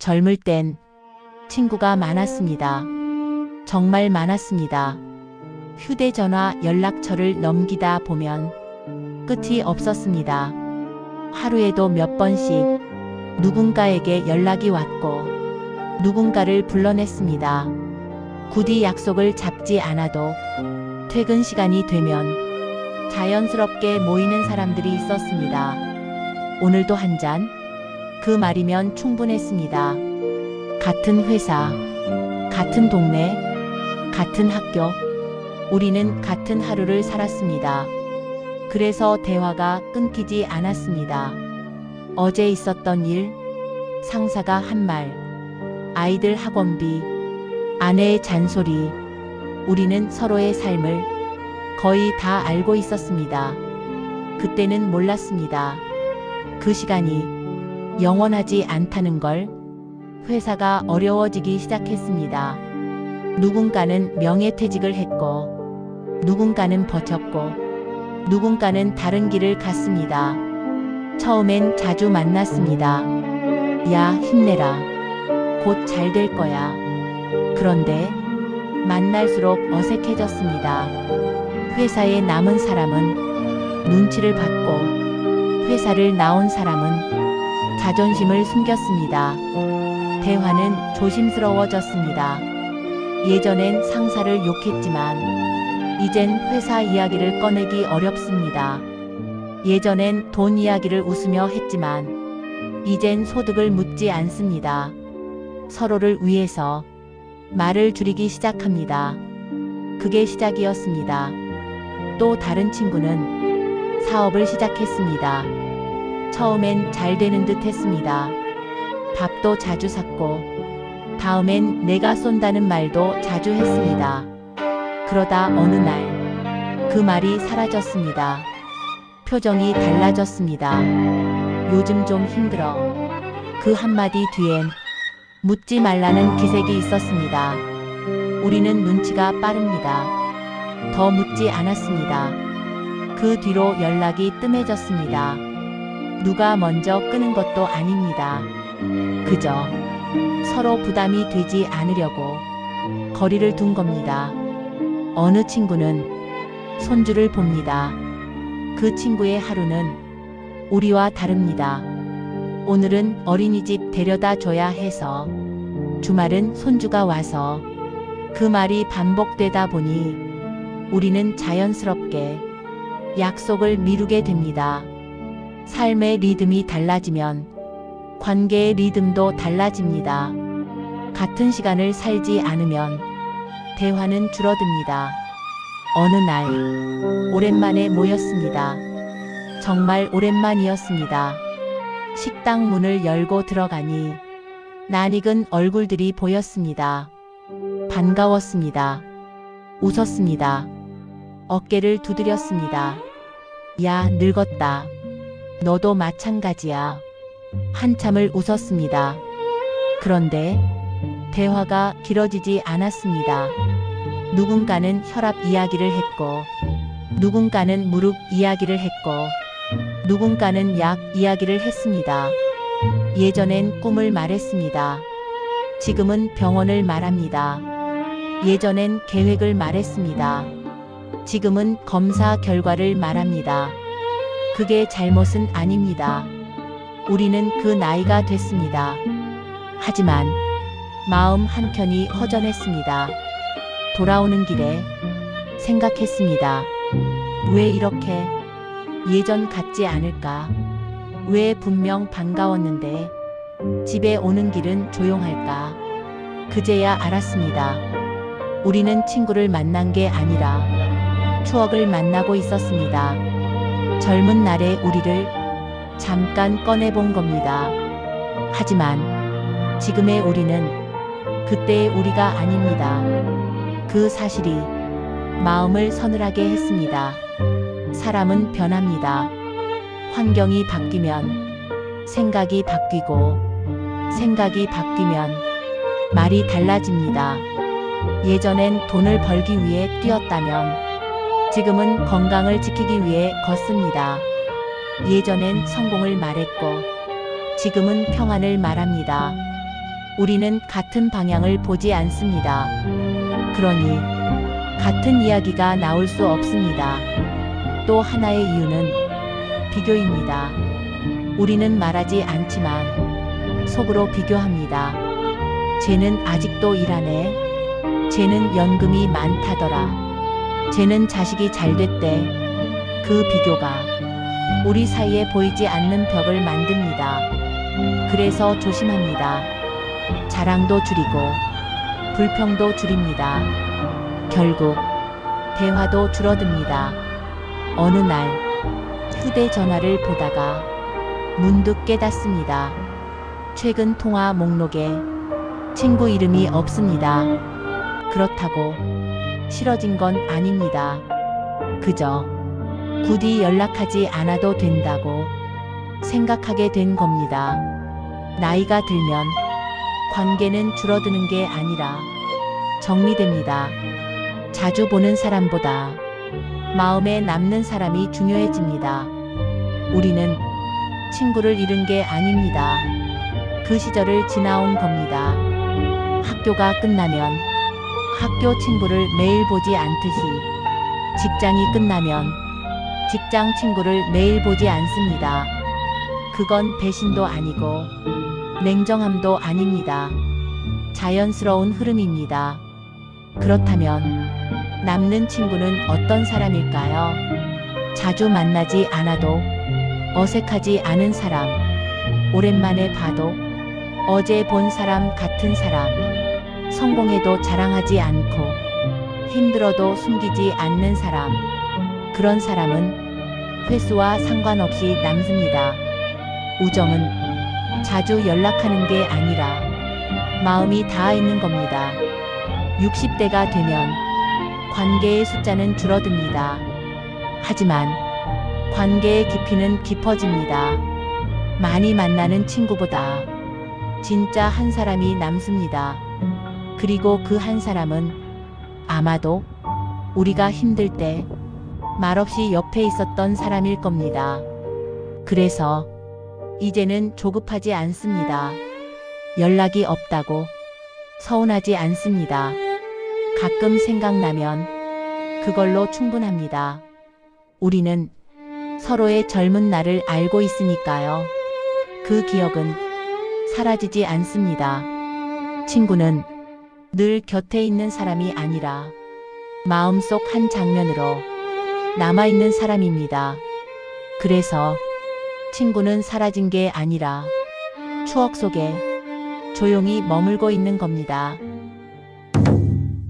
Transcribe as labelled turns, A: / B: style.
A: 젊을 땐 친구가 많았습니다. 정말 많았습니다. 휴대전화 연락처를 넘기다 보면 끝이 없었습니다. 하루에도 몇 번씩 누군가에게 연락이 왔고 누군가를 불러냈습니다. 굳이 약속을 잡지 않아도 퇴근 시간이 되면 자연스럽게 모이는 사람들이 있었습니다. 오늘도 한 잔? 그 말이면 충분했습니다. 같은 회사, 같은 동네, 같은 학교, 우리는 같은 하루를 살았습니다. 그래서 대화가 끊기지 않았습니다. 어제 있었던 일, 상사가 한 말, 아이들 학원비, 아내의 잔소리, 우리는 서로의 삶을 거의 다 알고 있었습니다. 그때는 몰랐습니다. 그 시간이 영원하지 않다는 걸. 회사가 어려워지기 시작했습니다. 누군가는 명예퇴직을 했고, 누군가는 버텼고, 누군가는 다른 길을 갔습니다. 처음엔 자주 만났습니다. 야, 힘내라. 곧 잘 될 거야. 그런데 만날수록 어색해졌습니다. 회사에 남은 사람은 눈치를 받고, 회사를 나온 사람은 자존심을 숨겼습니다. 대화는 조심스러워졌습니다. 예전엔 상사를 욕했지만 이젠 회사 이야기를 꺼내기 어렵습니다. 예전엔 돈 이야기를 웃으며 했지만 이젠 소득을 묻지 않습니다. 서로를 위해서 말을 줄이기 시작합니다. 그게 시작이었습니다. 또 다른 친구는 사업을 시작했습니다. 처음엔 잘 되는 듯 했습니다. 밥도 자주 샀고, 다음엔 내가 쏜다는 말도 자주 했습니다. 그러다 어느 날, 그 말이 사라졌습니다. 표정이 달라졌습니다. 요즘 좀 힘들어. 그 한마디 뒤엔 묻지 말라는 기색이 있었습니다. 우리는 눈치가 빠릅니다. 더 묻지 않았습니다. 그 뒤로 연락이 뜸해졌습니다. 누가 먼저 끄는 것도 아닙니다. 그저 서로 부담이 되지 않으려고 거리를 둔 겁니다. 어느 친구는 손주를 봅니다. 그 친구의 하루는 우리와 다릅니다. 오늘은 어린이집 데려다 줘야 해서, 주말은 손주가 와서. 그 말이 반복되다 보니 우리는 자연스럽게 약속을 미루게 됩니다. 삶의 리듬이 달라지면 관계의 리듬도 달라집니다. 같은 시간을 살지 않으면 대화는 줄어듭니다. 어느 날 오랜만에 모였습니다. 정말 오랜만이었습니다. 식당 문을 열고 들어가니 낯익은 얼굴들이 보였습니다. 반가웠습니다. 웃었습니다. 어깨를 두드렸습니다. 야, 늙었다. 너도 마찬가지야. 한참을 웃었습니다. 그런데 대화가 길어지지 않았습니다. 누군가는 혈압 이야기를 했고, 누군가는 무릎 이야기를 했고, 누군가는 약 이야기를 했습니다. 예전엔 꿈을 말했습니다. 지금은 병원을 말합니다. 예전엔 계획을 말했습니다. 지금은 검사 결과를 말합니다. 그게 잘못은 아닙니다. 우리는 그 나이가 됐습니다. 하지만 마음 한켠이 허전했습니다. 돌아오는 길에 생각했습니다. 왜 이렇게 예전 같지 않을까? 왜 분명 반가웠는데 집에 오는 길은 조용할까? 그제야 알았습니다. 우리는 친구를 만난 게 아니라 추억을 만나고 있었습니다. 젊은 날의 우리를 잠깐 꺼내본 겁니다. 하지만 지금의 우리는 그때의 우리가 아닙니다. 그 사실이 마음을 서늘하게 했습니다. 사람은 변합니다. 환경이 바뀌면 생각이 바뀌고, 생각이 바뀌면 말이 달라집니다. 예전엔 돈을 벌기 위해 뛰었다면 지금은 건강을 지키기 위해 걷습니다. 예전엔 성공을 말했고 지금은 평안을 말합니다. 우리는 같은 방향을 보지 않습니다. 그러니 같은 이야기가 나올 수 없습니다. 또 하나의 이유는 비교입니다. 우리는 말하지 않지만 속으로 비교합니다. 쟤는 아직도 일하네. 쟤는 연금이 많다더라. 쟤는 자식이 잘 됐대. 그 비교가 우리 사이에 보이지 않는 벽을 만듭니다. 그래서 조심합니다. 자랑도 줄이고 불평도 줄입니다. 결국 대화도 줄어듭니다. 어느 날 휴대전화를 보다가 문득 깨닫습니다. 최근 통화 목록에 친구 이름이 없습니다. 그렇다고 싫어진 건 아닙니다. 그저 부디 연락하지 않아도 된다고 생각하게 된 겁니다. 나이가 들면 관계는 줄어드는 게 아니라 정리됩니다. 자주 보는 사람보다 마음에 남는 사람이 중요해집니다. 우리는 친구를 잃은 게 아닙니다. 그 시절을 지나온 겁니다. 학교가 끝나면 학교 친구를 매일 보지 않듯이 직장이 끝나면 직장 친구를 매일 보지 않습니다. 그건 배신도 아니고 냉정함도 아닙니다. 자연스러운 흐름입니다. 그렇다면 남는 친구는 어떤 사람일까요? 자주 만나지 않아도 어색하지 않은 사람, 오랜만에 봐도 어제 본 사람 같은 사람, 성공해도 자랑하지 않고 힘들어도 숨기지 않는 사람, 그런 사람은 횟수와 상관없이 남습니다. 우정은 자주 연락하는 게 아니라 마음이 닿아 있는 겁니다. 60대가 되면 관계의 숫자는 줄어듭니다. 하지만 관계의 깊이는 깊어집니다. 많이 만나는 친구보다 진짜 한 사람이 남습니다. 그리고 그 한 사람은 아마도 우리가 힘들 때 말없이 옆에 있었던 사람일 겁니다. 그래서 이제는 조급하지 않습니다. 연락이 없다고 서운하지 않습니다. 가끔 생각나면 그걸로 충분합니다. 우리는 서로의 젊은 날을 알고 있으니까요. 그 기억은 사라지지 않습니다. 친구는 늘 곁에 있는 사람이 아니라 마음속 한 장면으로 남아있는 사람입니다. 그래서 친구는 사라진 게 아니라 추억 속에 조용히 머물고 있는 겁니다.